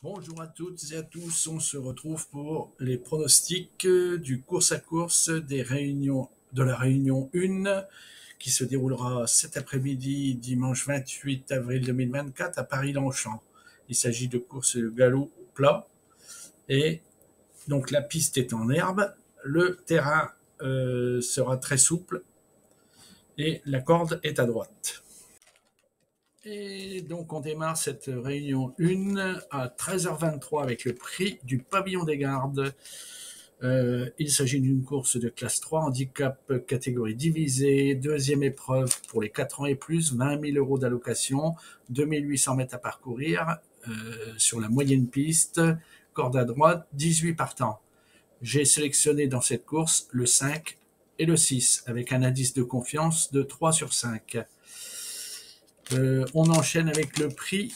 Bonjour à toutes et à tous, on se retrouve pour les pronostics du course à course des réunions de la réunion 1 qui se déroulera cet après-midi, dimanche 28 avril 2024 à Paris-Longchamp. Il s'agit de courses de galop plat et donc la piste est en herbe, le terrain sera très souple et la corde est à droite. Et donc on démarre cette réunion 1 à 13h23 avec le prix du pavillon des gardes. Il s'agit d'une course de classe 3, handicap catégorie divisée, deuxième épreuve pour les 4 ans et plus, 20 000 euros d'allocation, 2800 mètres à parcourir sur la moyenne piste, corde à droite, 18 partants. J'ai sélectionné dans cette course le 5 et le 6 avec un indice de confiance de 3 sur 5. On enchaîne avec le prix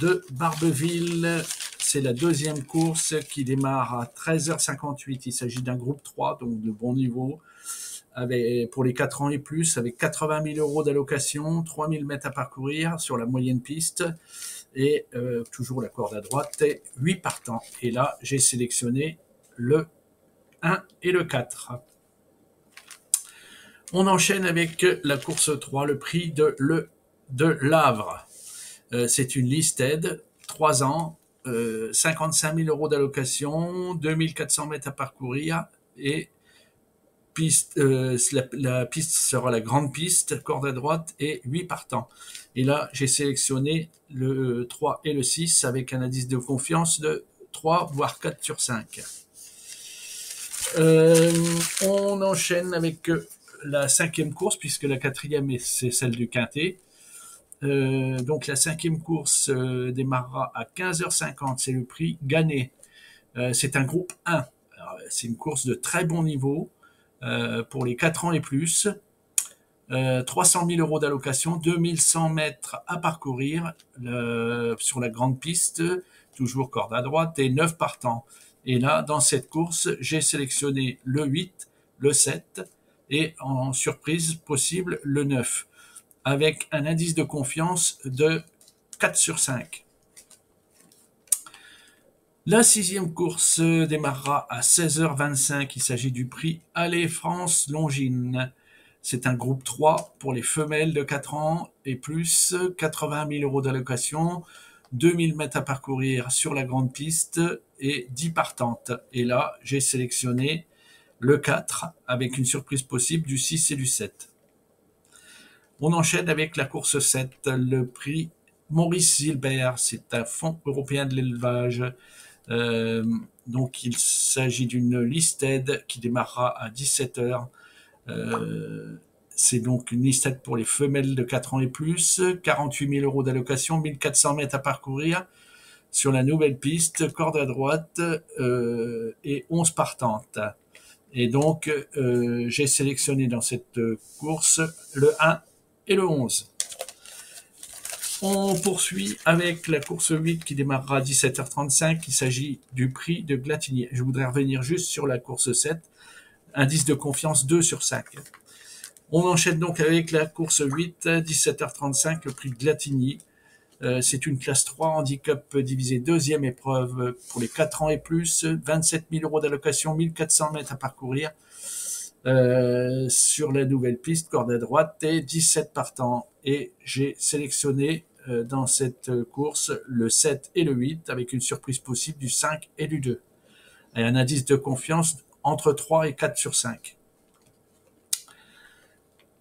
de Barbeville. C'est la deuxième course qui démarre à 13h58. Il s'agit d'un groupe 3, donc de bon niveau, pour les 4 ans et plus, avec 80 000 euros d'allocation, 3 000 mètres à parcourir sur la moyenne piste, et toujours la corde à droite, et 8 partants. Et là, j'ai sélectionné le 1 et le 4. On enchaîne avec la course 3, le prix de l'Avre. C'est une listed, 3 ans, 55 000 euros d'allocation, 2400 mètres à parcourir et la piste sera la grande piste, corde à droite et 8 partants. Et là, j'ai sélectionné le 3 et le 6 avec un indice de confiance de 3 voire 4 sur 5. On enchaîne avec la cinquième course puisque la quatrième c'est celle du Quintet. Donc la cinquième course démarrera à 15h50, c'est le prix Gannet. C'est un groupe 1. C'est une course de très bon niveau pour les 4 ans et plus. 300 000 euros d'allocation, 2100 mètres à parcourir sur la grande piste, toujours corde à droite, et 9 partants. Et là, dans cette course, j'ai sélectionné le 8, le 7 et en surprise possible le 9 avec un indice de confiance de 4 sur 5. La sixième course démarrera à 16h25. Il s'agit du prix Aller France Longines. C'est un groupe 3 pour les femelles de 4 ans et plus, 80 000 euros d'allocation, 2000 mètres à parcourir sur la grande piste et 10 partantes. Et là, j'ai sélectionné le 4 avec une surprise possible du 6 et du 7. On enchaîne avec la course 7, le prix Maurice Gilbert. C'est un fonds européen de l'élevage. Donc il s'agit d'une listed qui démarrera à 17h. C'est donc une listed pour les femelles de 4 ans et plus, 48 000 euros d'allocation, 1400 mètres à parcourir sur la nouvelle piste, corde à droite et 11 partantes. Et donc j'ai sélectionné dans cette course le 1 et le 11. On poursuit avec la course 8 qui démarrera à 17h35. Il s'agit du prix de Glatigny. Je voudrais revenir juste sur la course 7. Indice de confiance 2 sur 5. On enchaîne donc avec la course 8, 17h35, le prix de Glatigny. C'est une classe 3, handicap divisé deuxième épreuve pour les 4 ans et plus, 27 000 euros d'allocation, 1400 mètres à parcourir. Sur la nouvelle piste, corde à droite, et 17 partants. Et j'ai sélectionné dans cette course le 7 et le 8 avec une surprise possible du 5 et du 2. Et un indice de confiance entre 3 et 4 sur 5.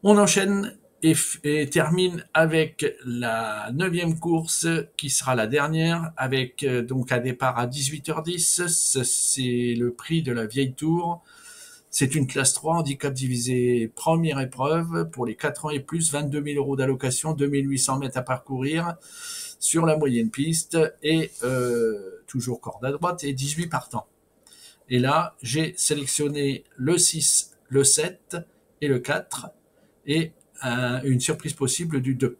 On enchaîne et termine avec la 9e course qui sera la dernière avec donc un départ à 18h10. C'est le prix de la Vieille Tour. C'est une classe 3, handicap divisé première épreuve pour les 4 ans et plus, 22 000 euros d'allocation, 2800 mètres à parcourir sur la moyenne piste et toujours corde à droite et 18 partants. Et là, j'ai sélectionné le 6, le 7 et le 4 et une surprise possible du 2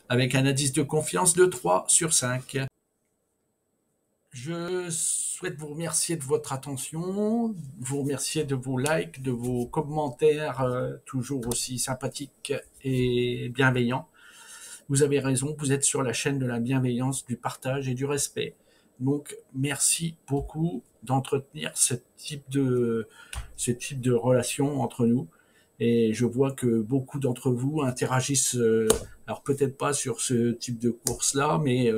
avec un indice de confiance de 3 sur 5. Je souhaite vous remercier de votre attention, vous remercier de vos likes, de vos commentaires toujours aussi sympathiques et bienveillants. Vous avez raison, vous êtes sur la chaîne de la bienveillance, du partage et du respect. Donc, merci beaucoup d'entretenir ce type de relation entre nous. Et je vois que beaucoup d'entre vous interagissent, alors peut-être pas sur ce type de course-là, mais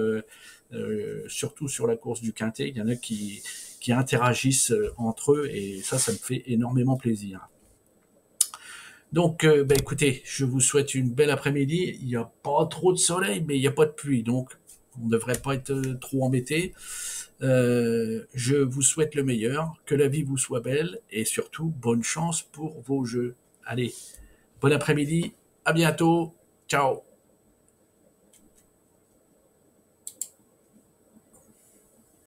surtout sur la course du Quintet. Il y en a qui interagissent entre eux et ça me fait énormément plaisir. Donc, bah, écoutez, je vous souhaite une belle après-midi. Il n'y a pas trop de soleil, mais il n'y a pas de pluie, donc on ne devrait pas être trop embêté. Je vous souhaite le meilleur, que la vie vous soit belle et surtout bonne chance pour vos jeux. Allez, bon après-midi, à bientôt, ciao.